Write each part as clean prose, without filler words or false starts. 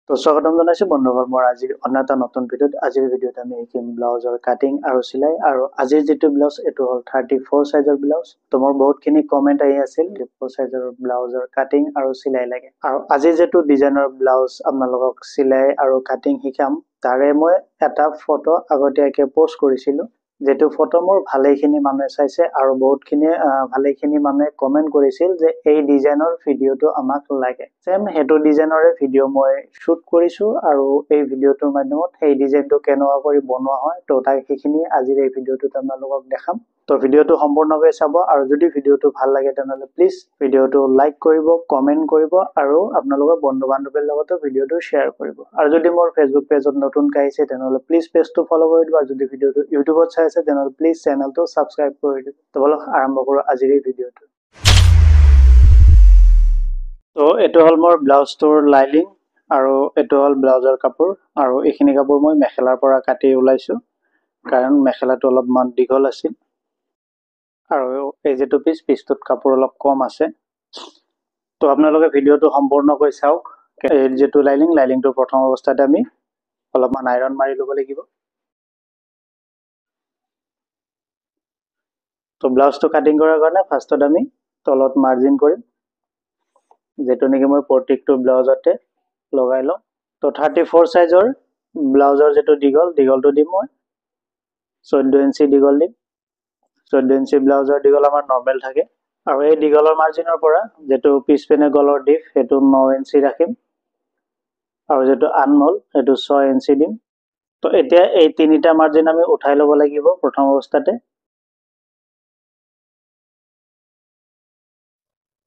তো স্বাগতম জনাইছো বন্ধুসকল মোৰ আজিৰ অন্য এটা নতুন ভিডিঅ'ত আজিৰ ভিডিঅ'ত আমি শিকিম ব্লাউজৰ কাটিং আৰু চিলাই আৰু আজিৰ যেটো ব্লাউজ এটো হল 34 সাইজৰ ব্লাউজ তো মোৰ বহুতখিনি কমেন্ট আহি আছিল 34 সাইজৰ ব্লাউজৰ কাটিং আৰু চিলাই লাগে আৰু আজি যেটো ডিজাইনৰ ব্লাউজ আপোনালোকক চিলাই আৰু কাটিং শিকাম তাৰে মই এটা ফটো আগতীয়াকৈ পোষ্ট কৰিছিলো যেটো ফটো মোৰ ভালেখিনি মানুহে চাইছে আৰু বহুতখিনি ভালেখিনি মানুহে কমেন্ট কৰিছিল যে এই ডিজাইনৰ ভিডিওটো আমাক লাগে সেম হেটো ডিজাইনৰে ভিডিও মই শুট কৰিছো আৰু এই ভিডিওটোৰ মাধ্যমত এই ডিজাইনটো কেনেকুৱা কৰি বনোৱা হয় তো তাই সেইখিনি আজিৰ এই ভিডিওটোত আপোনালোকক দেখাম তো ভিডিওটো সম্পূৰ্ণকৈ চাব আৰু যদি ভিডিওটো ভাল লাগে তেনহলে প্লিজ ভিডিওটো লাইক কৰিব কমেন্ট কৰিব আৰু আপোনালোকৰ বন্ধু-বান্ধৱীৰ লগতো ভিডিওটো শেয়াৰ কৰিব আৰু যদি মোৰ ফেসবুক পেজত নতুন কাইছে তেনহলে প্লিজ পেজটো ফলো কৰি দিব আৰু যদি ভিডিওটো ইউটিউবত চাই আছে তেনহলে প্লিজ চেনেলটো সাবস্ক্ৰাইব কৰি দিব তো বলক আৰম্ভ কৰো আজিৰ এই ভিডিওটো তো এটো হল মোৰ ব্লাউজটোৰ লাইনিং আৰু এটো হল ব্লাউজৰ কাপোৰ আৰু এইখিনি কাপোৰ মই মেখেলাৰ পৰা কাটি উলাইছো কাৰণ মেখেলাটো অলপমান দীঘল আছিল আৰু এই যেটো পিছটোত কাপোৰ অলপ কম আছে তো আপোনালোকে ভিডিওটো সম্পূৰ্ণকৈ চাওক এই যেটো লাইনিংটো প্ৰথম অৱস্থাতে আমি অলপমান আইৰন মাৰি লব লাগিব তো ব্লাউজটো কাটিং কৰাৰ কাৰণে ফাৰ্ষ্টত আমি তলত মাৰ্জিন কৰিম যেটো নেকি মই প্ৰত্যেকটো ব্লাউজতে লগাই লম তো 34 সাইজৰ ব্লাউজৰ যেটো দীঘলটো দিম মই 14 ইঞ্চি দীঘল দিম 14 ইঞ্চি ব্লাউজৰ দীঘল আমাৰ নৰমাল থাকে আৰু এই দীঘলৰ মাৰ্জিনৰ পৰা যেটো পিছপেনে গলৰ ডিপ হেতু 9 ইঞ্চি ৰাখিম আৰু যেটো আনমল হেতু 6 ইঞ্চি দিম তো এতিয়া এই তিনিটা মাৰ্জিন আমি উঠাই লব লাগিব প্ৰথম অৱস্থাতে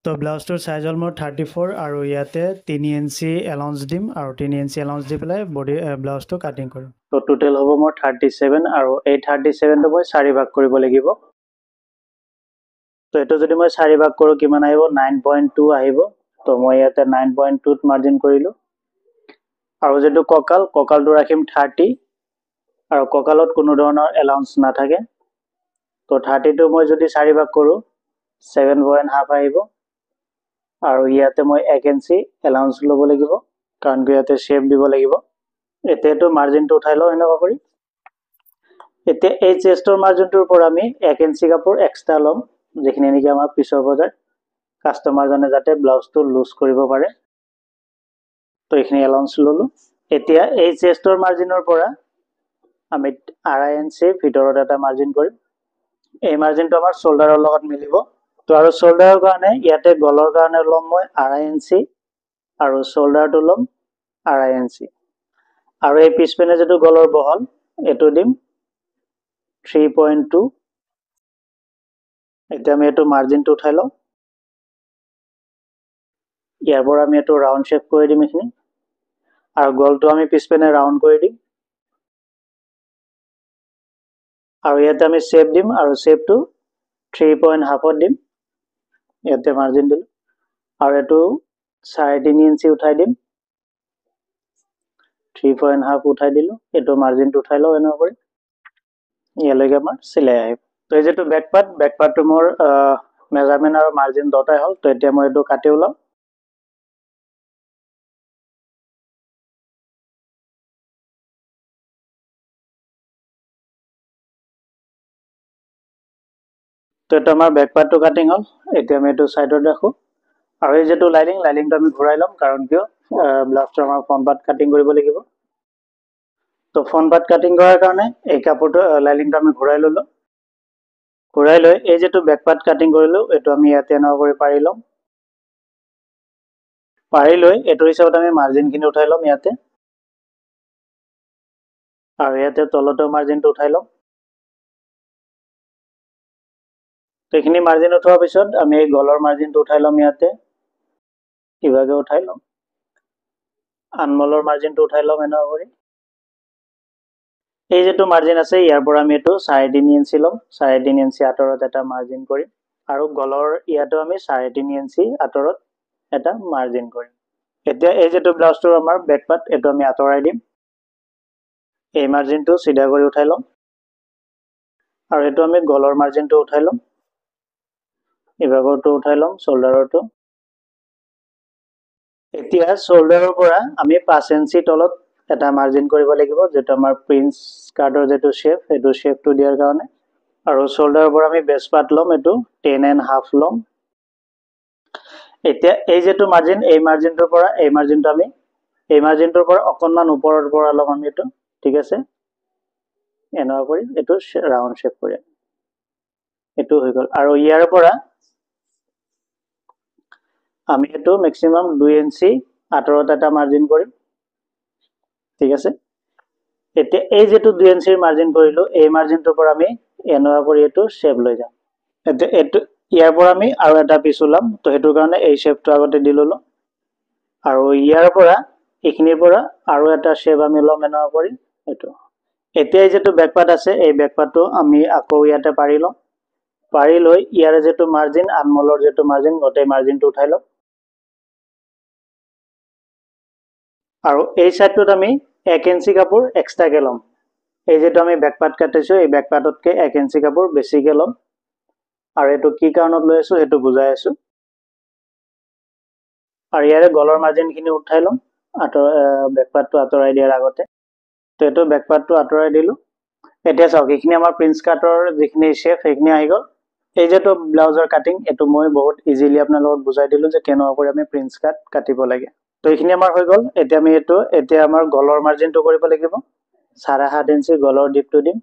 তো ব্লাউজটোৰ সাইজ হল মোৰ 34 আৰু ইয়াতে 3 ইঞ্চি এলাউন্স দিম আৰু 3 ইঞ্চি এলাউন্স দি পেলাই বডি ব্লাউজটো কাটিং কৰিম তো টোটাল হ'ব মোৰ 37 আৰু এই 37 টো মই 4 ভাগ কৰিব লাগিব তো এটো যদি মই 4 ভাগ কৰো কিমান আহিব 9.2 আহিব তো মই ইয়াতে 9.2 ত মাৰ্জিন কৰিলো আৰু যেটো ককালটো ৰাখিম 30 আৰু ককালত কোনো ধৰণৰ এলাউন্স নাথাকে তো 30 টো মই যদি 4 ভাগ কৰো 7.5 আহিব আৰু ইয়াতে মই 1 ইঞ্চি এলাউন্স লব লাগিব কাৰণ ইয়াতে শেপ দিব লাগিব এতেটো মাৰ্জিনটো উঠাই লও এনেকুৱা কৰি এতে এই চেষ্টৰ মাৰ্জিনটোৰ পৰা আমি 1 ইঞ্চি কাপোৰ এক্সট্ৰা লম যেখিনি নেকি আমাৰ পিছৰ পৰ্যায়ত কাস্টমাৰ জনে যাতে ব্লাউজটো লুজ কৰিব পাৰে তো এখিনি এলাউন্স ললো এতিয়া এই চেষ্টৰ মাৰ্জিনৰ পৰা আমি 2.5 ইঞ্চি ভিতৰত এটা মাৰ্জিন কৰিম এই মাৰ্জিনটো আমাৰ শোল্ডাৰৰ লগত মিলিব তো আৰু শোল্ডাৰৰ কাৰণে ইয়াতে গলৰ কাৰণে লম মই 2.5 ইঞ্চি আৰু শোল্ডাৰটো লম 2.5 ইঞ্চি আৰু এই পিছপেনে যেটো গলৰ বহল এটো দিম 3.2 এতিয়া আমি এটো মাৰ্জিনটো উঠাই লও ইয়াৰ পৰা আমি এটো ৰাউন্ড শেপ কৰি দিম এখিনি আৰু গলটো আমি পিছপেনে ৰাউন্ড কৰি দিম আৰু ইয়াতে আমি শেপ দিম আৰু শেপটো 3.5 দিম ইয়াতে মাৰ্জিন দিম আৰু এটো 3.5 ইঞ্চি উঠাই দিম 3.5 উঠাই দিলো এটো মাৰ্জিনটো উঠাই লও এনেকুৱা কৰি ইয়ালৈকে আমাৰ চিলাই আহিব তো এই যেটো বেক পাৰ্টটো মোৰ মেজাৰমেন্ট আৰু মাৰ্জিন দুটাই হল তো এতিয়া মই এটো কাটি উলাম তো এটা আমাৰ বেক পাৰ্টটো কাটিং হল এতিয়া আমি এটো সাইডত ৰাখো আৰু এই যেটো লাইনিংটো আমি ঘূৰাই লম কাৰণ কিয় ব্লাউজটো আমাৰ ফ্ৰন্ট পাৰ্ট কাটিং কৰিব লাগিব তো ফ্ৰন্ট পাৰ্ট কাটিং কৰাৰ কাৰণে এই কাপোৰটো লাইনিংটো আমি ঘূৰাই ললো ঘূৰাই লৈ এই যেটো বেক পাৰ্ট কাটিং কৰিলো এটো আমি ইয়াতে এনেকুৱা কৰি পাৰি লম পাৰি লৈ এটো হিচাপত আমি মাৰ্জিনখিনি উঠাই লম ইয়াতে আৰু ইয়াতে তলটো মাৰ্জিনটো উঠাই লম তো এখিনি মাৰ্জিন উঠোৱাৰ পিছত আমি এই গলৰ মাৰ্জিনটো উঠাই লম ইয়াতে ইভাগে উঠাই লম আনমলৰ মাৰ্জিনটো উঠাই লম এনেকুৱা কৰি এই যেটো মাৰ্জিন আছে ইয়াৰ পৰা আমি এটো 3.5 ইঞ্চি লম 3.5 ইঞ্চি আঁতৰত এটা মাৰ্জিন কৰিম আৰু গলৰ ইয়াতো আমি 3.5 ইঞ্চি আঁতৰত এটা মাৰ্জিন কৰিম এতিয়া এই যেটো ব্লাউজটোৰ আমাৰ বেক পাৰ্ট এটো আমি আঁতৰাই দিম এই মাৰ্জিনটো সিধা কৰি উঠাই লম আৰু এটো আমি গলৰ মাৰ্জিনটো উঠাই লম ইভাগৰটো উঠাই লম শোল্ডাৰৰটো এতিয়া শোল্ডাৰৰ পৰা আমি 5 ইঞ্চি তলত এটা মাৰ্জিন কৰিব লাগিব, যেটো আমাৰ প্ৰিন্স কাৰ্ডৰ যেটো শেপ, সেইটো শেপটো দিয়াৰ কাৰণে। আৰু শোল্ডাৰৰ পৰা আমি বেস পাৰ্ট ল'ম, এইটো 10.5 ল'ম। এতিয়া এই যেটো মাৰ্জিন, এই মাৰ্জিনটোৰ পৰা এই মাৰ্জিনটো আমি এই মাৰ্জিনটোৰ পৰা অকণমান ওপৰৰ পৰা ল'ম আমি এইটো, ঠিক আছে। এনেকুৱা কৰি এইটো ৰাউন্ড শেপ কৰিম, এইটো হৈ গ'ল। আৰু ইয়াৰ পৰা আমি এইটো মেক্সিমাম 2 ইঞ্চি আঁতৰত এটা মাৰ্জিন কৰিম, ঠিক আছে। এতিয়া এই যেটো 2 ইঞ্চিৰ মাৰ্জিন কৰিলো, এই মাৰ্জিনটোৰ পৰা আমি এনেকুৱা কৰি এইটো শেপ লৈ যাম। এতিয়া এইটো ইয়াৰ পৰা আমি আৰু এটা পিছ ওলাম, তো সেইটোৰ কাৰণে এই শেপটো আগতে দি ললো। আৰু ইয়াৰ পৰা এইখিনিৰ পৰা আৰু এটা শেপ আমি ল'ম এনেকুৱা কৰি এইটো। এতিয়া এই যেটো বেক পাৰ্ট আছে, এই বেক পাৰ্টটো আমি আকৌ ইয়াতে পাৰি লম। পাৰি লৈ ইয়াৰ যেটো মাৰ্জিন, আনমলৰ যেটো মাৰ্জিন, গোটেই মাৰ্জিনটো উঠাই লম। আৰু এই সাইডটোত আমি 1 ইঞ্চি কাপোৰ এক্সট্ৰাকে ল'ম। এই যেটো আমি বেক পাৰ্ট কাটিছো, এই বেক পাৰ্টতকে 1 ইঞ্চি কাপোৰ বেছিকে ল'ম। আৰু এইটো কি কাৰণত লৈ আছো সেইটো বুজাই আছো। আৰু ইয়াৰে গলৰ মাৰ্জিনখিনি উঠাই লম, বেক পাৰ্টটো আঁতৰাই দিয়াৰ আগতে। তো এইটো বেক পাৰ্টটো আঁতৰাই দিলো। এতিয়া চাওক, এইখিনি আমাৰ প্ৰিন্স কাটৰ যিখিনি শেপ, সেইখিনি আহি গ'ল। এই যেটো ব্লাউজৰ কাটিং, এইটো মই বহুত ইজিলি আপোনালোকক বুজাই দিলো যে কেনেকুৱা কৰি আমি প্ৰিন্স কাট কাটিব লাগে। তো এইখিনি আমাৰ হৈ গ'ল। এতিয়া আমি এতিয়া আমাৰ গলৰ মাৰ্জিনটো কৰিব লাগিব। 7.5 ইঞ্চি গলৰ ডিপটো দিম।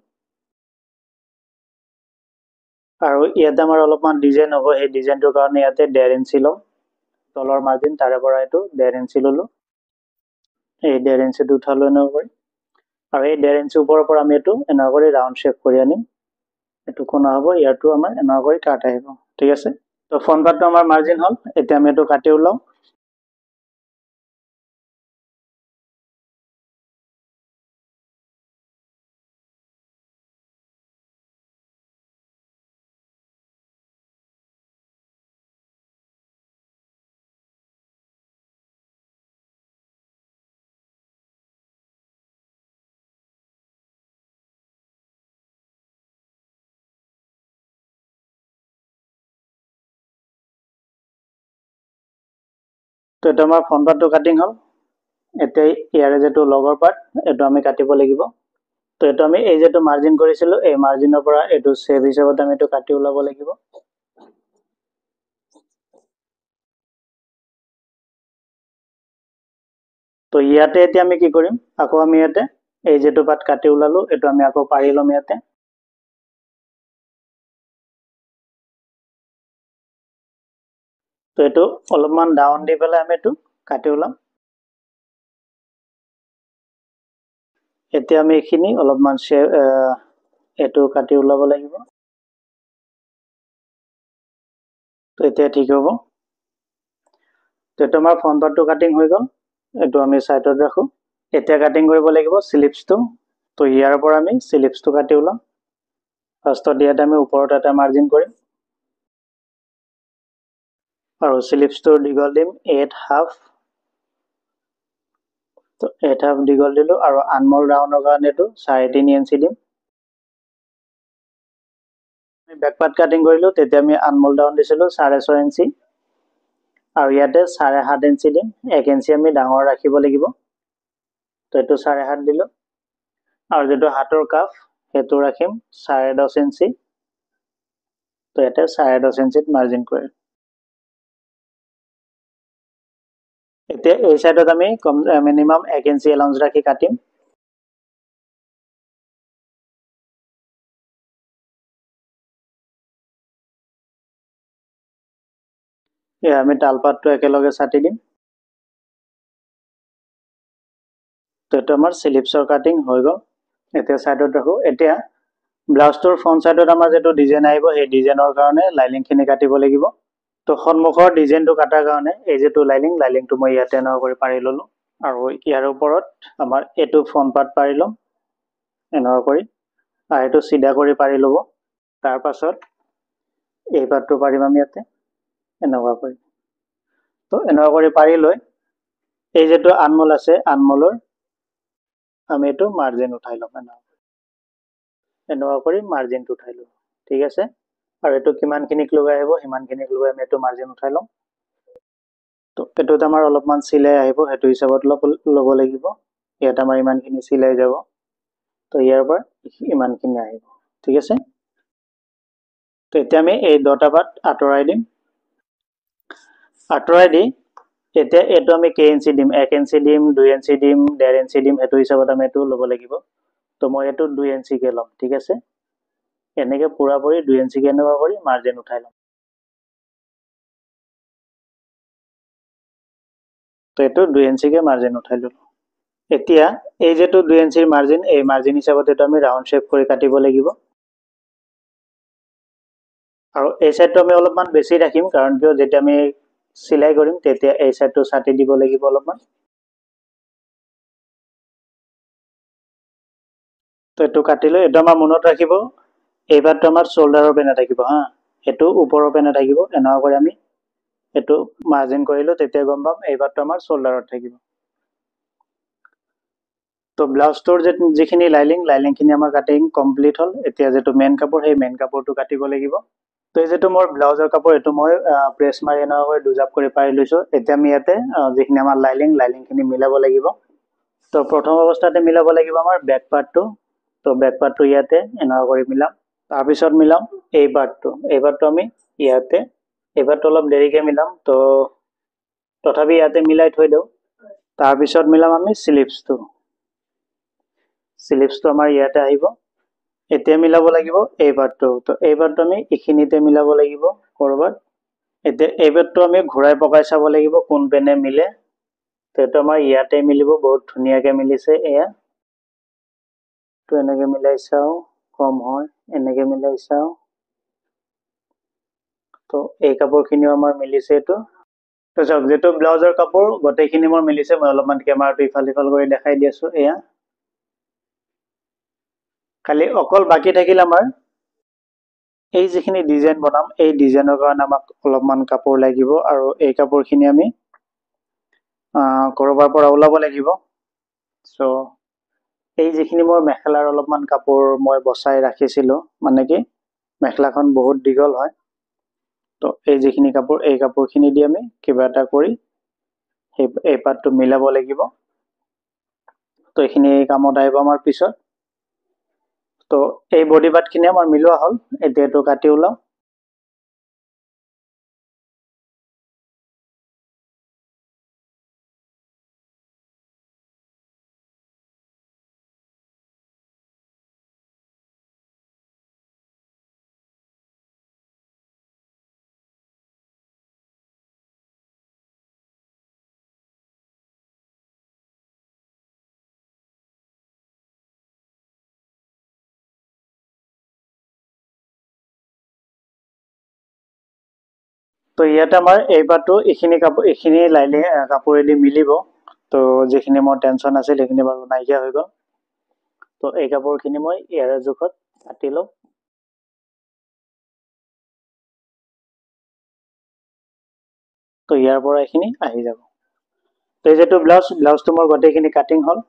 আৰু ইয়াতে আমাৰ অলপমান ডিজাইন হ'ব, সেই ডিজাইনটোৰ কাৰণে ইয়াতে 1.5 ইঞ্চি ল'ম। তলৰ মাৰ্জিন, তাৰে পৰা এইটো 1.5 ইঞ্চি ললো। এই 1.5 ইঞ্চিটো উঠালো এনেকুৱা কৰি। আৰু এই 1.5 ইঞ্চি ওপৰৰ পৰা আমি এইটো এনেকুৱা কৰি ৰাউন্ড শেপ কৰি আনিম। এইটো কোনা হ'ব, ইয়াৰটো আমাৰ এনেকুৱা কৰি কাট আহিব, ঠিক আছে। তো ফ্ৰন্ট পাৰ্টটো আমাৰ মাৰ্জিন হ'ল। এতিয়া আমি এইটো কাটি ওলাও। তো এইটো আমাৰ ফ্ৰন্ট পাৰ্টটো কাটিং হ'ল। এতিয়া ইয়াৰে যেটো লগৰ পাৰ্ট, এইটো আমি কাটিব লাগিব। তো এইটো আমি এই যেটো মাৰ্জিন কৰিছিলো, এই মাৰ্জিনৰ পৰা এইটো শেপ হিচাপত আমি এইটো কাটি ওলাব লাগিব। তো ইয়াতে এতিয়া আমি কি কৰিম, আকৌ আমি ইয়াতে এই যেটো পাৰ্ট কাটি ওলালো, এইটো আমি আকৌ পাৰি ল'ম ইয়াতে। তো এইটো অলপমান ডাউন দি পেলাই আমি এইটো কাটি ওলাম। এতিয়া আমি এইখিনি অলপমান এইটো কাটি ওলাব লাগিব। তো এতিয়া ঠিক হ'ব। তো এইটো আমাৰ ফ্ৰন্ট পাৰ্টটো কাটিং হৈ গ'ল। এইটো আমি সাইডত ৰাখো। এতিয়া কাটিং কৰিব লাগিব স্লিপছটো। তো ইয়াৰ পৰা আমি স্লিপছটো কাটি ওলাম। ফাৰ্ষ্টত ইয়াতে আমি ওপৰত এটা মাৰ্জিন কৰিম। আৰু স্লিপছটোৰ দীঘল দিম 8.5। তো 8.5 দীঘল দিলো। আৰু আনমল ৰাউণ্ডৰ কাৰণে এইটো 3.5 ইঞ্চি দিম। আমি বেক পাৰ্ট কাটিং কৰিলো, তেতিয়া আমি আনমল ডাউন দিছিলো 6.5 ইঞ্চি। আৰু ইয়াতে 7.5 ইঞ্চি দিম। 1 ইঞ্চি আমি ডাঙৰ ৰাখিব লাগিব। তো এইটো 7.5 দিলো। আৰু যেটো হাতৰ কাফ, সেইটো ৰাখিম 10.5 ইঞ্চি। তো ইয়াতে 10.5 ইঞ্চিত মাৰ্জিন কৰিম। এতিয়া এই সাইডত আমি মিনিমাম 1 ইঞ্চি এলাউন্স ৰাখি কাটিম। আমি তালপাতটো একেলগে ছাটি দিম। তো এইটো আমাৰ স্লিপছৰ কাটিং হৈ গ'ল। এতিয়া সাইডত ৰাখো। এতিয়া ব্লাউজটোৰ ফ্ৰন্ট সাইডত আমাৰ যেটো ডিজাইন আহিব, সেই ডিজাইনৰ কাৰণে লাইনিংখিনি কাটিব লাগিব। তো সন্মুখৰ ডিজাইনটো কাটাৰ কাৰণে এই যেটো লাইনিংটো মই ইয়াতে এনেকুৱা কৰি পাৰি ললো। আৰু ইয়াৰ ওপৰত আমাৰ এইটো ফ্ৰন্ট পাৰ্ট পাৰি লম এনেকুৱা কৰি। আৰু এইটো চিধা কৰি পাৰি ল'ব। তাৰ পাছত এই পাৰ্টটো পাৰিম আমি ইয়াতে এনেকুৱা কৰি। তো এনেকুৱা কৰি পাৰি লৈ এই যেটো আনমল আছে, আনমলৰ আমি এইটো মাৰ্জিন উঠাই লম। এনেকুৱা কৰি মাৰ্জিনটো উঠাই লম, ঠিক আছে। আৰু এইটো কিমানখিনিক লগাই আহিব, সিমানখিনিক লগাই আমি এইটো মাৰ্জিন উঠাই লম। তো এটোত আমাৰ অলপমান চিলাই আহিব, হেতু হিচাপত ল'ব লাগিব। ইয়াত আমাৰ ইমানখিনি চিলাই যাব, তো ইয়াৰ পৰা ইমানখিনি আহিব, ঠিক আছে। তো এতিয়া আমি এই দুটা পাত আঁতৰাই দিম। আঁতৰাই দি এতিয়া এইটো আমি কে ইঞ্চি দিম, 1 ইঞ্চি দিম, 2 ইঞ্চি দিম, 1.5 ইঞ্চি দিম, হেতু হিচাপত আমি এইটো ল'ব লাগিব। তো মই এইটো 2 ইঞ্চিকে ল'ম, ঠিক আছে। এনেকে পুৰাপুৰি 2 ইঞ্চিকে এনেকুৱা কৰি মাৰ্জিন উঠাই ল'ম। তো এইটো 2 ইঞ্চিকে মাৰ্জিন উঠাই ল'লো। এতিয়া এই যেটো 2 ইঞ্চিৰ মাৰ্জিন, এই মাৰ্জিন হিচাপত এইটো আমি ৰাউণ্ড শেপ কৰি কাটিব লাগিব। আৰু এই সাইডটো আমি অলপমান বেছি ৰাখিম, কাৰণ কিয় যেতিয়া আমি চিলাই কৰিম তেতিয়া এই সাইডটো ছাটি দিব লাগিব অলপমান। তো এইটো কাটিলৈ এইটো আমাৰ মনত ৰাখিব, এই পাৰ্টটো আমাৰ শোল্ডাৰৰ পেনে থাকিব হা, এইটো ওপৰৰ পেনে থাকিব। এনেকুৱা কৰি আমি এইটো মাৰ্জিন কৰিলো, তেতিয়া গম পাম এই পাৰ্টটো আমাৰ শোল্ডাৰত থাকিব। তো ব্লাউজটোৰ যিখিনি লাইনিংখিনি আমাৰ কাটিং কমপ্লিট হ'ল। এতিয়া যেটো মেইন কাপোৰ, সেই মেইন কাপোৰটো কাটিব লাগিব। তো এই যেটো মোৰ ব্লাউজৰ কাপোৰ, এইটো মই প্ৰেছ মাৰি এনেকুৱা কৰি দুজাপ কৰি পাৰি লৈছো। এতিয়া আমি ইয়াতে যিখিনি আমাৰ লাইনিংখিনি মিলাব লাগিব। তো প্ৰথম অৱস্থাতে মিলাব লাগিব আমাৰ বেক পাৰ্টটো। তো বেক পাৰ্টটো ইয়াতে এনেকুৱা কৰি মিলাম। তাৰপিছত মিলাম এই পাৰ্টটো আমি ইয়াতে, এই পাৰ্টটো অলপ দেৰিকে মিলাম, তো তথাপি ইয়াতে মিলাই থৈ দিওঁ। তাৰপিছত মিলাম আমি স্লিপছটো আমাৰ ইয়াতে আহিব। এতিয়া মিলাব লাগিব এই পাৰ্টটো, তো এই পাৰ্টটো আমি এইখিনিতে মিলাব লাগিব কৰবাত। এতিয়া এই পাৰ্টটো আমি ঘূৰাই পকাই চাব লাগিব কোন পেনে মিলে। তো এইটো আমাৰ ইয়াতে মিলিব, বহুত ধুনীয়াকে মিলিছে। এয়া তো এনেকে মিলাই চাওঁ, কম হয়, এনেকে মিলাই চাওঁ। তো এই কাপোৰখিনিও আমাৰ মিলিছে এইটো। তো চাওক, যেটো ব্লাউজৰ কাপোৰ গোটেইখিনি মোৰ মিলিছে। মই অলপমান কেমেৰাটো ইফাল সিফাল কৰি দেখাই দি আছো। এয়া খালি অকল বাকী থাকিল আমাৰ এই যিখিনি ডিজাইন বনাম, এই ডিজাইনৰ কাৰণে আমাক অলপমান কাপোৰ লাগিব, আৰু এই কাপোৰখিনি আমি কৰবাৰ পৰা ওলাব লাগিব। সো এই যিখিনি মোৰ মেখেলাৰ অলপমান কাপোৰ মই বচাই ৰাখিছিলো, মানে কি মেখেলাখন বহুত দীঘল হয়। তো এই যিখিনি কাপোৰ, এই কাপোৰখিনি দি আমি কিবা এটা কৰি এই পাৰ্টটো মিলাব লাগিব। তো এইখিনি কামত আহিব আমাৰ পিছত। তো এই বডি পাৰ্টখিনি আমাৰ মিলোৱা হ'ল। এতিয়া এইটো কাটি ওলাও। তো ইয়াতে আমাৰ এই পাৰ্টটো এইখিনি কাপোৰেদি মিলিব। তো যিখিনি মোৰ টেনচন আছিল সেইখিনি বাৰু নাইকিয়া হৈ গ'ল। তো এই কাপোৰখিনি মই ইয়াৰে জোখত কাটি লওঁ। তো ইয়াৰ পৰা এইখিনি আহি যাব। তো এই যেটো ব্লাউজটো মোৰ গোটেইখিনি কাটিং হ'ল।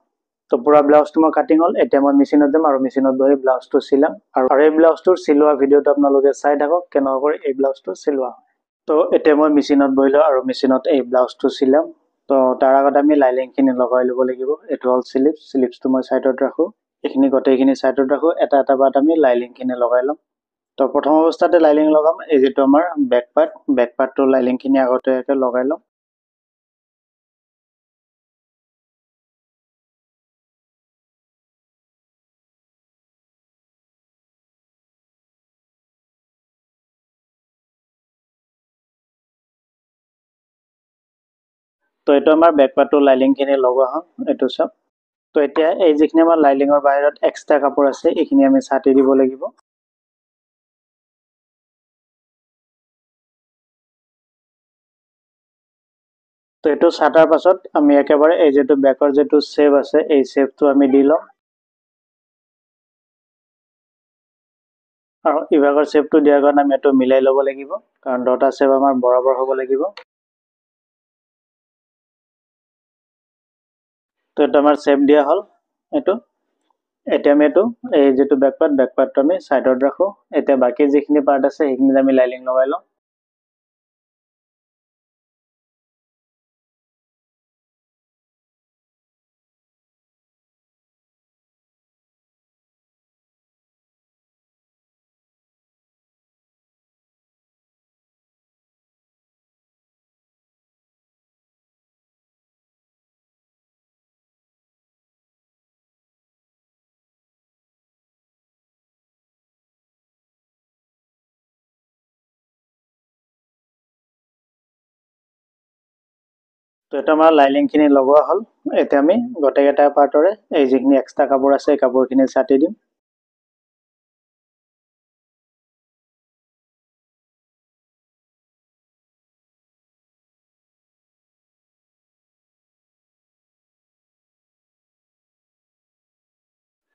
তো পুৰা ব্লাউজটো মোৰ কাটিং হ'ল। এতিয়া মই মেচিনত যাম আৰু মেচিনত বহি ব্লাউজটো চিলাম। আৰু এই ব্লাউজটোৰ চিলোৱা ভিডিঅ'টো আপোনালোকে চাই থাকক, কেনেকুৱা কৰি এই ব্লাউজটো চিলোৱা হয়। তো এতিয়া মই মেচিনত বহিলোঁ আৰু মেচিনত এই ব্লাউজটো চিলাম। তো তাৰ আগত আমি লাইনিংখিনি লগাই ল'ব লাগিব। এইটো হ'ল স্লিপছটো মই ছাইডত ৰাখোঁ। এইখিনি গোটেইখিনি ছাইডত ৰাখোঁ। এটা এটা পাত আমি লাইনিংখিনি লগাই ল'ম। তো প্ৰথম অৱস্থাতে লাইনিং লগাম। এই যেটো আমাৰ বেক পাৰ্টটো লাইনিংখিনি আগতীয়াকৈ লগাই ল'ম। তো এইটো আমাৰ বেক পাৰ্টটো লাইনিংখিনি লগোৱা হ'ল, এইটো চাওক। তো এতিয়া এই যিখিনি আমাৰ লাইনিঙৰ বাহিৰত এক্সট্ৰা কাপোৰ আছে, এইখিনি আমি ছাটি দিব লাগিব। তো এইটো ছাটাৰ পাছত আমি একেবাৰে এই যেটো বেকৰ যেটো শ্বেপ আছে, এই শ্বেপটো আমি দি ল'ম। আৰু ইভাগৰ শ্বেপটো দিয়াৰ কাৰণে আমি এইটো মিলাই ল'ব লাগিব, কাৰণ দুটা শ্বেপ আমাৰ বৰাবৰ হ'ব লাগিব। তো এইটো আমাৰ শ্বেপ দিয়া হ'ল। এইটো এতিয়া আমি এইটো এই যেটো বেক পাৰ্টটো আমি ছাইডত ৰাখোঁ। এতিয়া বাকী যিখিনি পাৰ্ট আছে সেইখিনিত আমি লাইনিং লগাই লওঁ। তো এটা আমাৰ লাইনিংখিনি লগোৱা হ'ল এতিয়া আমি গোটেইকেইটা পাৰ্টৰে এই যিখিনি এক্সট্ৰা কাপোৰ আছে এই কাপোৰখিনি ছাটি দিম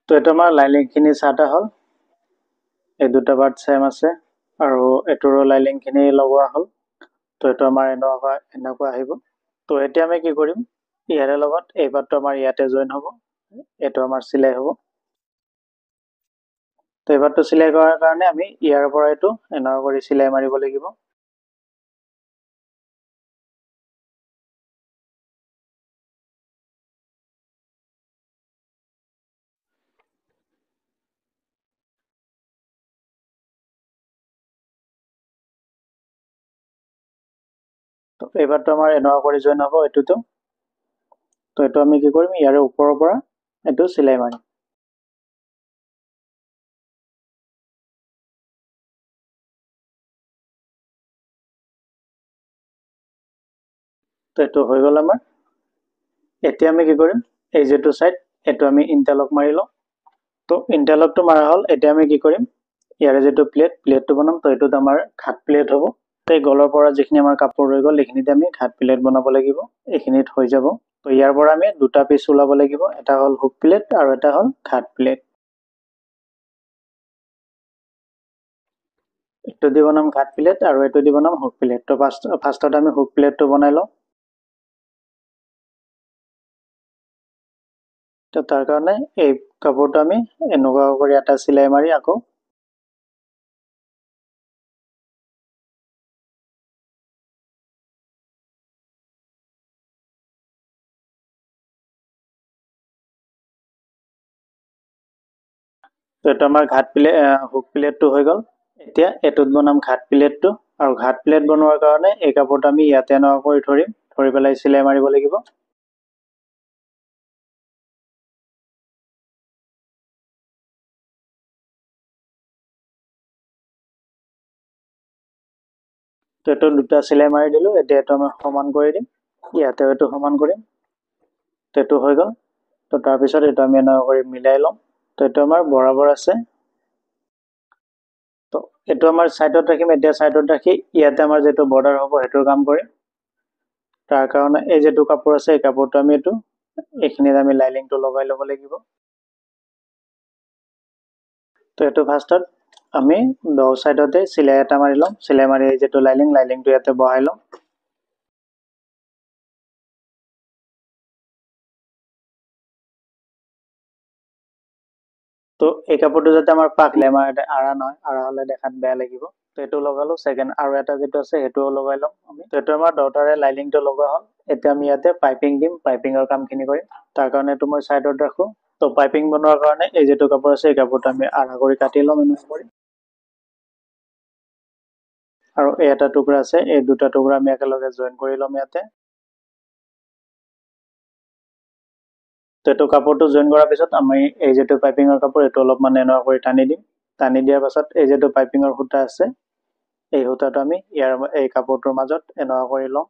তো এটা আমাৰ লাইনিংখিনি ছাটা হ'ল এই দুটা পাৰ্ট সেম আছে আৰু এটোৰ লাইনিংখিনি লগোৱা হ'ল তো এইটো আমাৰ এনেকুৱা আহিব তো এতিয়া আমি কি কৰিম ইয়াৰে লগত এই পাৰ্টটো আমাৰ ইয়াতে জইন হ'ব এইটো আমাৰ চিলাই হ'ব তো এই পাৰ্টটো চিলাই কৰাৰ কাৰণে আমি ইয়াৰ পৰা এইটো এনেকুৱা কৰি চিলাই মাৰিব লাগিব তো এই পাৰ্টটো আমাৰ এনেকুৱা কৰি জইন হ'ব এইটোতো তো এইটো আমি কি কৰিম ইয়াৰে ওপৰৰ পৰা এইটো চিলাই মাৰিম তো এইটো হৈ গ'ল আমাৰ এতিয়া আমি কি কৰিম এই যেটো সাইড এটো আমি ইন্টাৰলক মাৰি লওঁ তো ইন্টাৰলকটো মাৰা হ'ল এতিয়া আমি কি কৰিম ইয়াৰে যেটো প্লেটটো বনাম তো এটোত আমাৰ ঘাট প্লেট হ'ব তো এই গলৰ পৰা যিখিনি আমাৰ কাপোৰ ৰৈ গ'ল এইখিনিতে আমি ঘাট প্লেট বনাব লাগিব এইখিনিত হৈ যাব তো ইয়াৰ পৰা আমি দুটা পিস ওলাব লাগিব এটা হ'ল হুক প্লেট আৰু এটা হ'ল ঘাট প্লেট এইটো দি বনাম ঘাট প্লেট আৰু এইটো দি বনাম হুক প্লেট তো ফাৰ্ষ্টত আমি হুক প্লেটটো বনাই লওঁ তো তাৰ কাৰণে এই কাপোৰটো আমি এনেকুৱা কৰি এটা চিলাই মাৰি আকৌ তো এটা আমাৰ ঘাট প্লেট হুক প্লেটটো হৈ গ'ল এতিয়া এটোত বনাম ঘাট প্লেটটো আৰু ঘাট প্লেট বনোৱাৰ কাৰণে এই কাপোৰটো আমি ইয়াতে এনেকুৱা কৰি ধৰি পেলাই চিলাই মাৰিব লাগিব তো এইটো দুটা চিলাই মাৰি দিলো এতিয়া এইটো আমি সমান কৰি দিম ইয়াতে এইটো সমান কৰিম তো এইটো হৈ গ'ল তো তাৰপিছত এইটো আমি এনেকুৱা কৰি মিলাই ল'ম তো এইটো আমাৰ বৰাবৰ আছে তো এইটো আমাৰ সাইডত ৰাখিম এতিয়া সাইডত ৰাখি ইয়াতে আমাৰ যেটো বৰ্ডাৰ হ'ব হেতুৰ কাম কৰিম তাৰ কাৰণে এই যেটো কাপোৰ আছে এই কাপোৰটো আমি এইটো এইখিনিত আমি লাইনিংটো লগাই ল'ব লাগিব তো এইটো ফাৰ্ষ্টত আমি দ সাইডতে চিলাই এটা মাৰি লম চিলাই মাৰি এই যেটো লাইনিংটো ইয়াতে বহাই লম তো এই কাপোৰটো যাতে আমাৰ পাক লেমাৰ আৰা নহয় আৰা হলে দেখাত বেয়া লাগিব তো এইটো লগালো সেকেন্ড আৰু এটা যেটো আছে হেতুও লগাই লম আমি তো এইটো আমাৰ দটাৰে লাইনিংটো লগোৱা হ'ল এতিয়া আমি ইয়াতে পাইপিং দিম পাইপিঙৰ কামখিনি কৰিম তাৰ কাৰণে এইটো মই সাইডত ৰাখো তো পাইপিং বনোৱাৰ কাৰণে এই যেটো কাপোৰ আছে এই কাপোৰটো আমি আৰা কৰি কাটি লম এনেকুৱা কৰি আৰু এই এটা টুকুৰা আছে এই দুটা টুকুৰা আমি একেলগে জয়েন কৰি লম ইয়াতে তো এইটো কাপোৰটো জয়েন কৰাৰ পিছত আমি এই যেটো পাইপিঙৰ কাপোৰ এইটো অলপমান এনেকুৱা কৰি টানি দিম টানি দিয়াৰ পাছত এই যেটো পাইপিঙৰ সূতা আছে এই সূতাটো আমি ইয়াৰ এই কাপোৰটোৰ মাজত এনেকুৱা কৰি লওঁ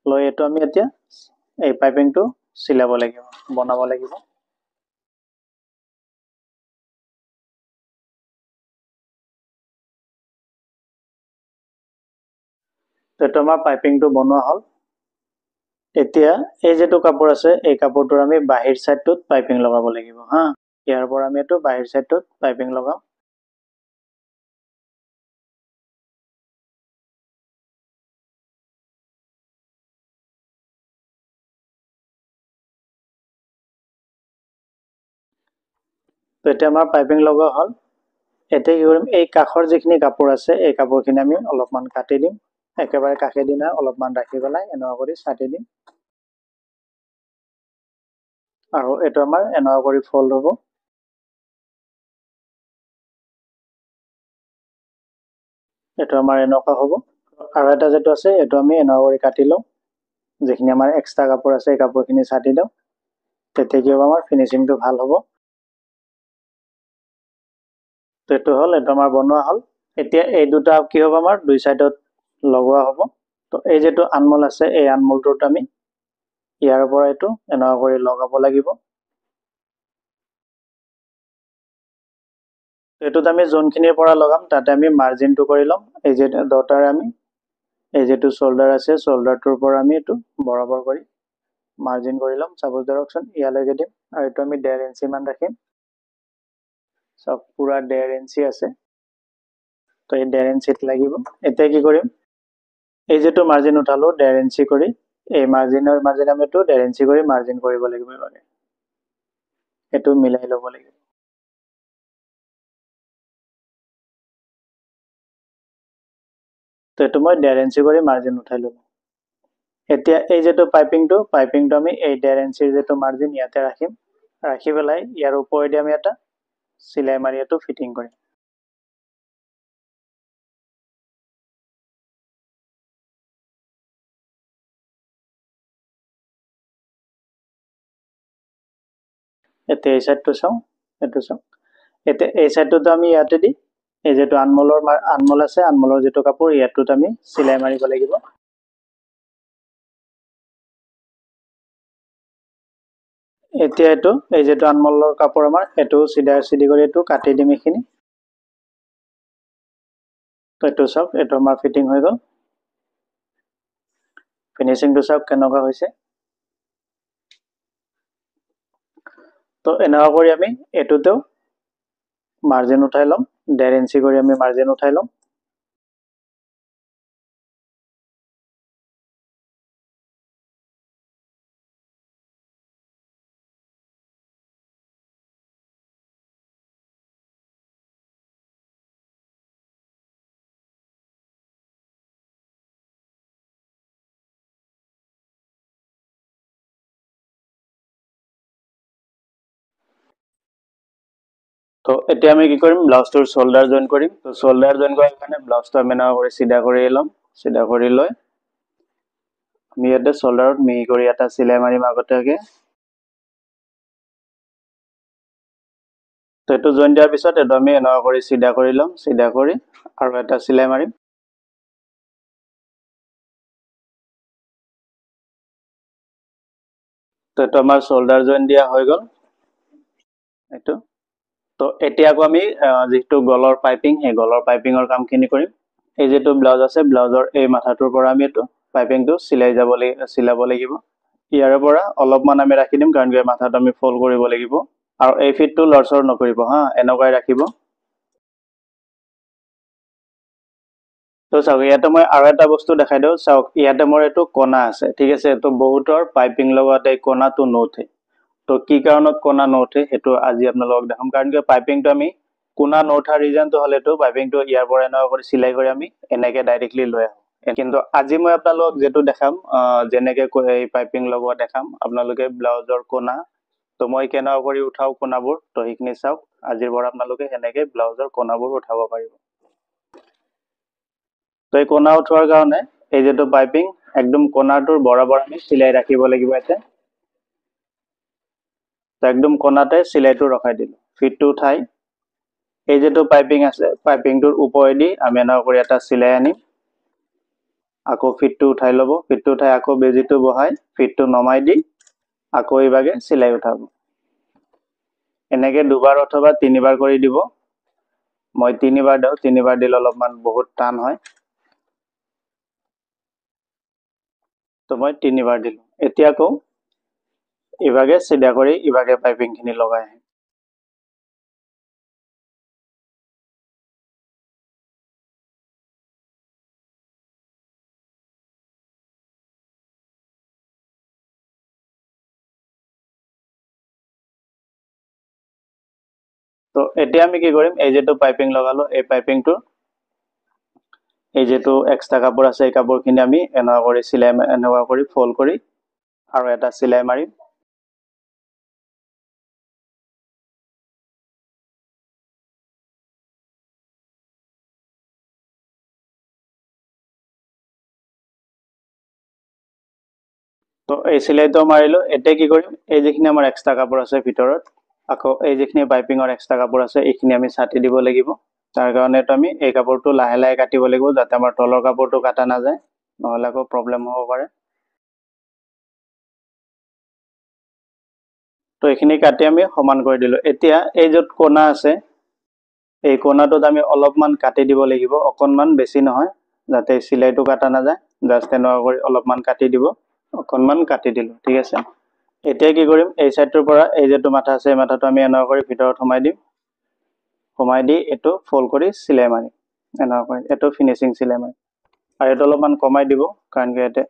লৈ এইটো আমি এতিয়া এই পাইপিংটো চিলাব লাগিব বনাব লাগিব তো এইটো আমাৰ পাইপিংটো বনোৱা হ'ল এতিয়া এই যেটো কাপোৰ আছে এই কাপোৰটোৰ আমি বাহিৰ সাইডটোত পাইপিং লগাব লাগিব হা ইয়াৰ পৰা আমি এইটো বাহিৰ সাইডটোত পাইপিং লগাম তো এতিয়া আমাৰ পাইপিং লগোৱা হ'ল এতিয়া কি কৰিম এই কাখৰ যিখিনি কাপোৰ আছে এই কাপোৰখিনি আমি অলপমান কাটি দিম একেবাৰে কাষেদি না অলপমান ৰাখি পেলাই এনেকুৱা কৰি ছাটি দিম আৰু এইটো আমাৰ এনেকুৱা কৰি ফল্ড হ'ব এইটো আমাৰ এনেকুৱা হ'ব আৰু এটা যেটো আছে এইটো আমি এনেকুৱা কৰি কাটি লওঁ যিখিনি আমাৰ এক্সট্ৰা কাপোৰ আছে এই কাপোৰখিনি ছাটি দিওঁ তেতিয়া কি হ'ব আমাৰ ফিনিচিংটো ভাল হ'ব তো এইটো হ'ল এইটো আমাৰ বনোৱা হ'ল এতিয়া এই দুটা কি হ'ব আমাৰ দুই সাইডত লগোৱা হ'ব তো এই যেটো আনমোল আছে এই আনমোলটোত আমি ইয়াৰ পৰা এটো এনেকুৱা কৰি লগাব লাগিব এটোত আমি যোনখিনিৰ পৰা লগাম তাতে আমি মাৰ্জিনটো কৰি লম এই যে ডটাৰ আমি এই যেটো শোল্ডাৰ আছে শোল্ডাৰটোৰ পৰা আমি এটো বৰাবৰ কৰি মাৰ্জিন কৰি লম সাপোজ ডাইৰেকশন ইয়ালৈকে দিম আৰু এটো আমি 1.5 ইঞ্চি মান ৰাখিম সব পুৰা 1.5 ইঞ্চি আছে তো এই 1.5 ইঞ্চিত লাগিব এতিয়া কি কৰিম এই যেটো মাৰ্জিন উঠালো 1.5 ইঞ্চি কৰি এই মাৰ্জিনৰ মাৰ্জিন আমি এটো 1.5 ইঞ্চি কৰি মাৰ্জিন কৰিব লাগিব মানে এটো মিলাই লব লাগিব তো এটো মই 1.5 ইঞ্চি কৰি মাৰ্জিন উঠাই ললো এতিয়া এই যেটো পাইপিংটো আমি এই 1.5 ইঞ্চিৰ যেটো মাৰ্জিন ইয়াতে ৰাখিম ৰাখি পেলাই ইয়াৰ ওপৰেদি আমি এটা সিলাই মাৰি এটো ফিটিং কৰিম এতিয়া এই সাইডটো চাও এটো চাও এতিয়া এই সাইডটো আমি ইয়াতে দি এই যেটো আনমোল আছে আনমোলৰ যেটো কাপোৰ ইয়াতটোত আমি সিলাই মাৰিব লাগিব এতিয়া এটো এই যেটো আনমোলৰ কাপোৰ আমাৰ এটো সিধা সিধি কৰি এটো কাটি দিম এখিনি তো এটো চাওক এটো আমাৰ ফিটিং হৈ গল ফিনিশিংটো চাওক কেনেকুৱা হৈছে তো এনেকুৱা কৰি আমি এটোতেও মাৰ্জিন উঠাই লম 1.5 ইঞ্চি কৰি আমি মাৰ্জিন উঠাই লম তো এতিয়া আমি কি কৰিম ব্লাউজটোৰ শোল্ডাৰ জয়েন কৰিম তো শোল্ডাৰ জয়েন কৰাৰ কাৰণে ব্লাউজটো আমি এনেকুৱা কৰি সিধা কৰি লম সিধা কৰি লৈ আমি ইয়াতে শোল্ডাৰত মিহি কৰি এটা সিলাই মাৰিম আগতেকে তো এটো জয়েন দিয়াৰ পিছত এটো আমি এনেকুৱা কৰি সিধা কৰি লম সিধা কৰি আৰু এটা সিলাই মাৰিম তো এটো আমাৰ শোল্ডাৰ জয়েন দিয়া হৈ গল এটো তো এতিয়া আকৌ আমি যেটো গলৰ পাইপিং হে গলৰ পাইপিংৰ কামখিনি কৰিম এই যেটো ব্লাউজ আছে ব্লাউজৰ এই মাথাটোৰ পৰা আমি এটো পাইপিংটো সিলাব লাগিব ইয়াৰ পৰা অলপমান আমি ৰাখি দিম কাৰণ কি মাথাটো আমি ফোল্ড কৰিব লাগিব আৰু এই ফিটটো লৰচৰ নকৰিব হা এনেকৈ ৰাখিব তো চাওক ইয়াতে মই আৰু এটা বস্তু দেখাই দিও চাওক ইয়াতে মোৰ এটো কোণা আছে ঠিক আছে তো বহুতৰ পাইপিং লগাতে কোণাটো নুঠে তো কি কাৰণত কোণা নুঠে হেতু আজি আপোনালোকক দেখাম কাৰণ কি পাইপিংটো আমি কোণা নুঠাৰ ৰিজনটো হলেটো পাইপিংটো ইয়াৰ পৰা এনেকুৱা কৰি সিলাই কৰি আমি এনেকে ডাইৰেক্টলি লৈ আহো কিন্তু আজি মই আপোনালোকক যেটো দেখাম যেনেকে এই পাইপিং লগোৱা দেখাম আপোনালোকে ব্লাউজৰ কোণা তো মই কেনেকুৱা কৰি উঠাও কোণাবোৰ তো সেইখিনি চাওক আজিৰ পৰা আপোনালোকে এনেকে ব্লাউজৰ কোণাবোৰ উঠাব পাৰিব তো এই কোণা উঠোৱাৰ কাৰণে এই যেটো পাইপিং একদম কোণাটোৰ বৰাবৰ আমি সিলাই ৰাখিব লাগিব এতে তো একদম কোণাতে সিলাইটো ৰখাই দিলো ফিটটো উঠাই এই যেটো পাইপিং আছে পাইপিংটোৰ ওপৰেদি আমি এনেকুৱা কৰি এটা সিলাই আনিম আকৌ ফিটটো উঠাই লব ফিটটো উঠাই আকৌ বেজিটো বহাই ফিটটো নমাই দি আকৌ ইভাগে সিলাই উঠাব এনেকে দুবাৰ অথবা তিনিবাৰ কৰি দিব মই তিনিবাৰ দিও তিনিবাৰ দিলে অলপমান বহুত টান হয় তো মই তিনিবাৰ দিলো এতিয়া আকৌ ইভাগে সিধা কৰি ইভাগে পাইপিংখিনি লগাই আহিম তো এতিয়া আমি কি কৰিম এই যেটো পাইপিং লগালো এই পাইপিংটো এই যেটো এক্সট্ৰা কাপোৰ আছে এই কাপোৰখিনি আমি এনেকুৱা কৰি সিলাই এনেকুৱা কৰি ফোল্ড কৰি আৰু এটা সিলাই মাৰিম তো এই সিলাইটো মাৰিলো এতিয়া কি কৰিম এই যেখিনি আমাৰ এক্সট্ৰা কাপোৰ আছে ভিতৰত আকৌ এই যেখিনি পাইপিংৰ এক্সট্ৰা কাপোৰ আছে এইখিনি আমি ছাটি দিব লাগিব তাৰ কাৰণে আমি এই কাপোৰটো লাহে লাহে কাটিব লাগিব যাতে আমাৰ তলৰ কাপোৰটো কাটা নাযায় নহ'লে আকৌ প্ৰব্লেম হ'ব পাৰে। তো এইখিনি কাটি আমি সমান কৰি দিলোঁ। এতিয়া এই য'ত কোণা আছে এই কোণাটোত আমি অলপমান কাটি দিব লাগিব, অকণমান, বেছি নহয়, যাতে চিলাইটো কাটা নাযায়। জাষ্ট এনেকুৱা কৰি অলপমান কাটি দিব, অকণমান কাটি দিলোঁ, ঠিক আছে। এতিয়া কি কৰিম, এই চাইডটোৰ পৰা এই যিটো মাথা আছে এই মাথাটো আমি এনেকুৱা কৰি ভিতৰত সোমাই দিম, সোমাই দি এইটো ফল্ড কৰি চিলাই মাৰিম, এনেকুৱা কৰি এইটো ফিনিচিং চিলাই মাৰিম। আৰু এইটো অলপমান কমাই দিব, কাৰণ কি ইয়াতে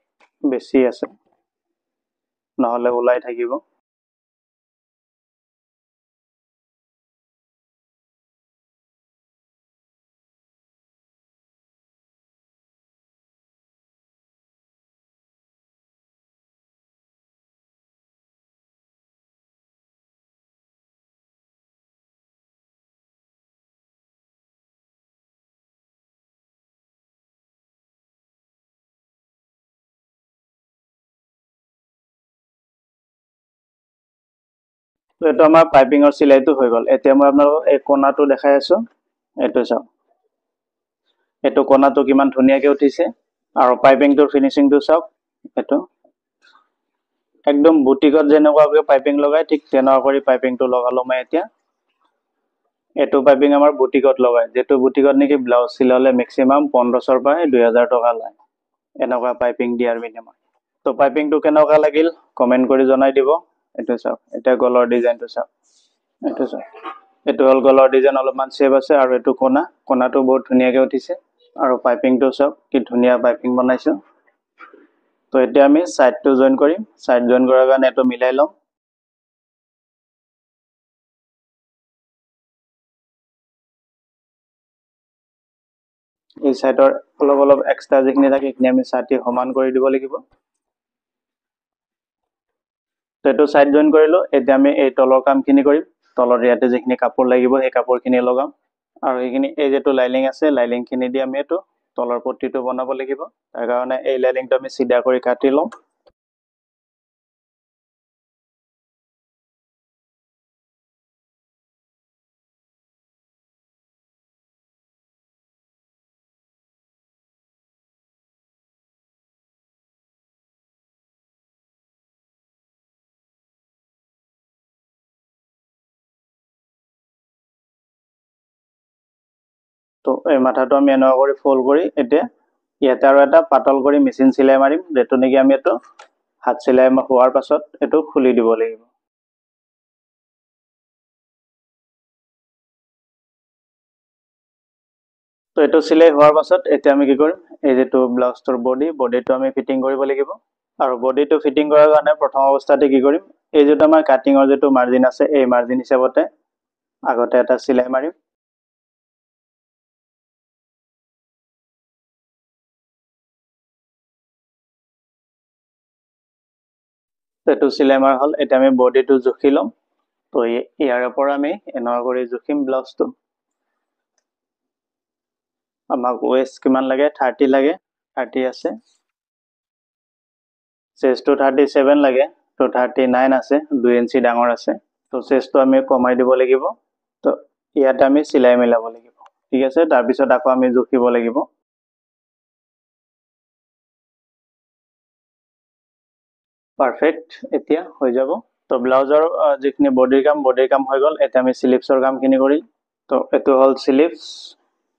বেছি আছে, নহ'লে ওলাই থাকিব। তো এইটো আমাৰ পাইপিঙৰ চিলাইটো হৈ গ'ল। এতিয়া মই আপোনালোকক এই কোণাটো দেখাই আছোঁ, এইটো চাওক, এইটো কোণাটো কিমান ধুনীয়াকৈ উঠিছে, আৰু পাইপিংটোৰ ফিনিচিংটো চাওক, এইটো একদম বুটিকত যেনেকুৱাকৈ পাইপিং লগাই ঠিক তেনেকুৱা কৰি পাইপিংটো লগালোঁ মই এতিয়া। এইটো পাইপিং আমাৰ বুটিকত লগায়, যিটো বুটিকত নেকি ব্লাউজ চিলালে মেক্সিমাম 1500 পৰা 2000 টকা লয়, এনেকুৱা পাইপিং দিয়াৰ বিনিময়। তো পাইপিংটো কেনেকুৱা লাগিল কমেণ্ট কৰি জনাই দিব। এইটো চাওক, এতিয়া গলৰ ডিজাইনটো চাওক, এইটো চাওক, এইটো হ'ল গলৰ ডিজাইন, অলপমান চেপ আছে, আৰু এইটো কোণাটো বহুত ধুনীয়াকৈ উঠিছে, আৰু পাইপিংটো চাওক কি ধুনীয়া পাইপিং বনাইছোঁ। তো এতিয়া আমি ছাইডটো জইন কৰিম, ছাইড জইন কৰাৰ কাৰণে এইটো মিলাই লওঁ। এই ছাইডৰ অলপ অলপ এক্সট্ৰা যিখিনি থাকে সেইখিনি আমি ছাইডে সমান কৰি দিব লাগিব। তো এইটো ছাইড জইন কৰিলোঁ। এতিয়া আমি এই তলৰ কামখিনি কৰিম। তলত ইয়াতে যিখিনি কাপোৰ লাগিব সেই কাপোৰখিনি লগাম, আৰু সেইখিনি এই যিটো লাইনিং আছে লাইনিংখিনি দি আমি এইটো তলৰ পট্টিটো বনাব লাগিব। তাৰ কাৰণে এই লাইনিংটো আমি চিধা কৰি কাটি লওঁ। তো এই মাথাটো আমি এনেকুৱা কৰি ফল্ড কৰি এতিয়া ইয়াতে আৰু এটা পাতল কৰি মেচিন চিলাই মাৰিম, যিটো নেকি আমি এইটো হাত চিলাই হোৱাৰ পাছত এইটো খুলি দিব লাগিব। তো এইটো চিলাই হোৱাৰ পাছত এতিয়া আমি কি কৰিম, এই যিটো ব্লাউজটোৰ বডিটো আমি ফিটিং কৰিব লাগিব। আৰু বডিটো ফিটিং কৰাৰ কাৰণে প্ৰথম অৱস্থাতে কি কৰিম, এই যিটো আমাৰ কাটিঙৰ যিটো মাৰ্জিন আছে এই মাৰ্জিন হিচাপতে আগতে এটা চিলাই মাৰিম। এইটো চিলাই মাৰা হ'ল। এতিয়া আমি বডিটো জুখি ল'ম। তো ইয়াৰে পৰা আমি এনেকুৱা কৰি জুখিম ব্লাউজটো। আমাক ৱেষ্ট কিমান লাগে, 30 লাগে, 30 আছে। চেষ্টটো 37 লাগে, তো 39 আছে, 2 ইঞ্চি ডাঙৰ আছে। তো চেষ্টটো আমি কমাই দিব লাগিব। তো ইয়াতে আমি চিলাই মিলাব লাগিব, ঠিক আছে। তাৰপিছত আকৌ আমি জুখিব লাগিব। পাৰফেক্ট, এতিয়া হৈ যাব। তো ব্লাউজৰ যিখিনি বডিৰ কাম হৈ গ'ল। এতিয়া আমি স্লিভছৰ কামখিনি কৰিম। তো এইটো হ'ল স্লিভছ।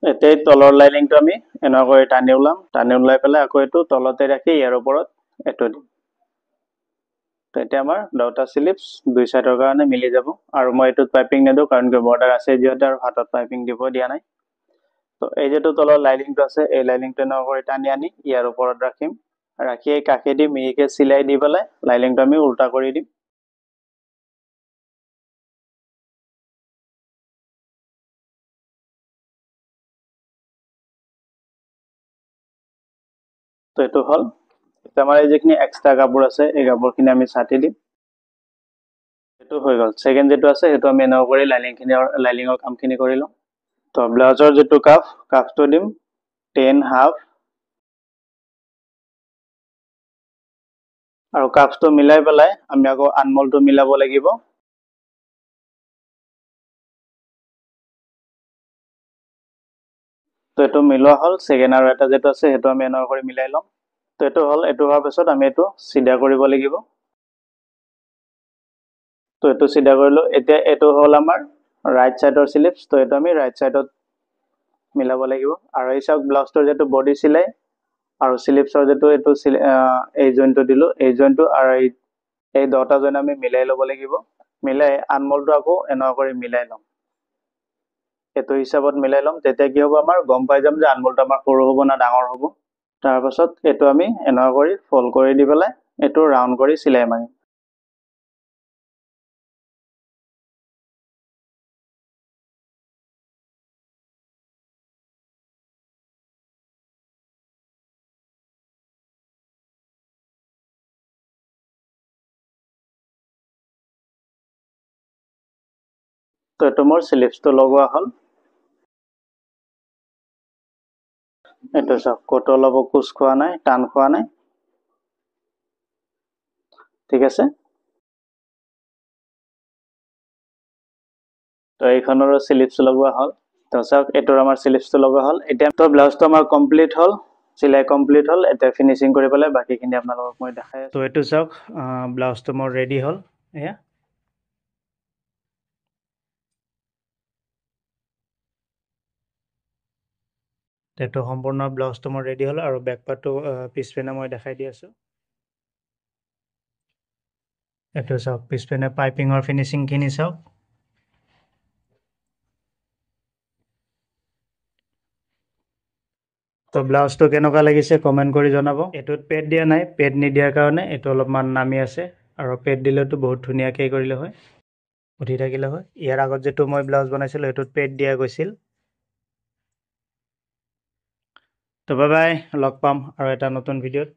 এতিয়া তলৰ লাইনিংটো আমি এনেকুৱা কৰি টানি ওলাম, টানি ওলাই পেলাই আকৌ এইটো তলতে ৰাখি ইয়াৰ ওপৰত এইটো দিম। তো এতিয়া আমাৰ দুটা স্লিভছ দুই চাইডৰ কাৰণে মিলি যাব। আৰু মই এইটোত পাইপিং নিদিওঁ, কাৰণ কি বৰ্ডাৰ আছে যিহেতু, আৰু হাতত পাইপিং দিব দিয়া নাই। তো এই যিটো তলৰ লাইনিংটো আছে এই লাইনিংটো এনেকুৱা কৰি টানি আনি ইয়াৰ ওপৰত ৰাখিম, ৰাখি এই কাষেদি মিহিকে চিলাই দি পেলাই লাইনিংটো আমি উল্টা কৰি দিম। তো এইটো হ'ল। এতিয়া আমাৰ এই যিখিনি এক্সট্ৰা কাপোৰ আছে এই কাপোৰখিনি আমি ছাটি দিম। এইটো হৈ গ'ল। ছেকেণ্ড যিটো আছে সেইটো আমি এনেকুৱা কৰি লাইনিঙৰ কামখিনি কৰি লওঁ। তো ব্লাউজৰ যিটো কাফটো দিম 10 হাফ, আৰু কাফটো মিলাই পেলাই আমি আকৌ আনমলটো মিলাব লাগিব। তো এইটো মিলোৱা হ'ল। ছেকেণ্ড আৰু এটা যিটো আছে সেইটো আমি এনেকুৱা কৰি মিলাই ল'ম। তো এইটো হল এইটো হোৱাৰ পিছত আমি এইটো সিধা কৰিব লাগিব তো এইটো সিধা কৰিলো এতিয়া এইটো হল আমাৰ ৰাইট সাইডৰ স্লিপস তো এইটো আমি ৰাইট সাইডত মিলাব লাগিব আৰু এই চাওক ব্লাউজৰ যেটো বডি সিলাই আৰু স্লিপসৰ যেটো এইটো এই জইনটো দিলো এই জইনটো আৰু এই দুটা জইন আমি মিলাই লব লাগিব মিলাই আনমলটো আকৌ এনেকুৱা কৰি মিলাই লম এইটো হিচাপত মিলাই লম তেতিয়া কি হ'ব আমাৰ গম পাই যাম যে আনমলটো আমাৰ সৰু হ'ব না ডাঙৰ হ'ব তাৰ পাছত এইটো আমি এনেকুৱা কৰি ফল্ড কৰি দি পেলাই এইটো ৰাউন্ড কৰি সিলাই মাৰিম তো এইটো মোৰ স্লিপসটো লগোৱা হল এইটো চাওক কোটো অলপ কুচ খোৱা নাই টান খোৱা নাই ঠিক আছে তো এইখনৰো স্লিপস লগোৱা হল তো চাওক এইটোৰ আমাৰ স্লিপসটো লগোৱা হল এতিয়া তো ব্লাউজটো আমাৰ কমপ্লিট হল সিলাই কমপ্লিট হল এতিয়া ফিনিশিং কৰি পেলাই বাকিখিনি আপোনালোকক মই দেখাই আছো তো এইটো চাওক ব্লাউজটো মোৰ ৰেডি হল এয়া এইটো সম্পূৰ্ণ ব্লাউজটো মোৰ ৰেডি হল আৰু বেক পাৰ্টটো পিছপিনে মই দেখাই দি আছো এইটো চাওক পিছপিনে পাইপিঙৰ ফিনিশিংখিনি চাওক তো ব্লাউজটো কেনেকুৱা লাগিছে কমেন্ট কৰি জনাব এটোত পেড দিয়া নাই পেড নিদিয়াৰ কাৰণে এটো অলপমান নামি আছে আৰু পেড দিলেতো বহুত ধুনীয়াকৈ কৰিলে হয় উঠি থাকিলে হয় ইয়াৰ আগত যেটো মই ব্লাউজ বনাইছিলো এটোত পেড দিয়া গৈছিল তো বাই বাই লগ পাম আৰু এটা নতুন ভিডিঅ'ত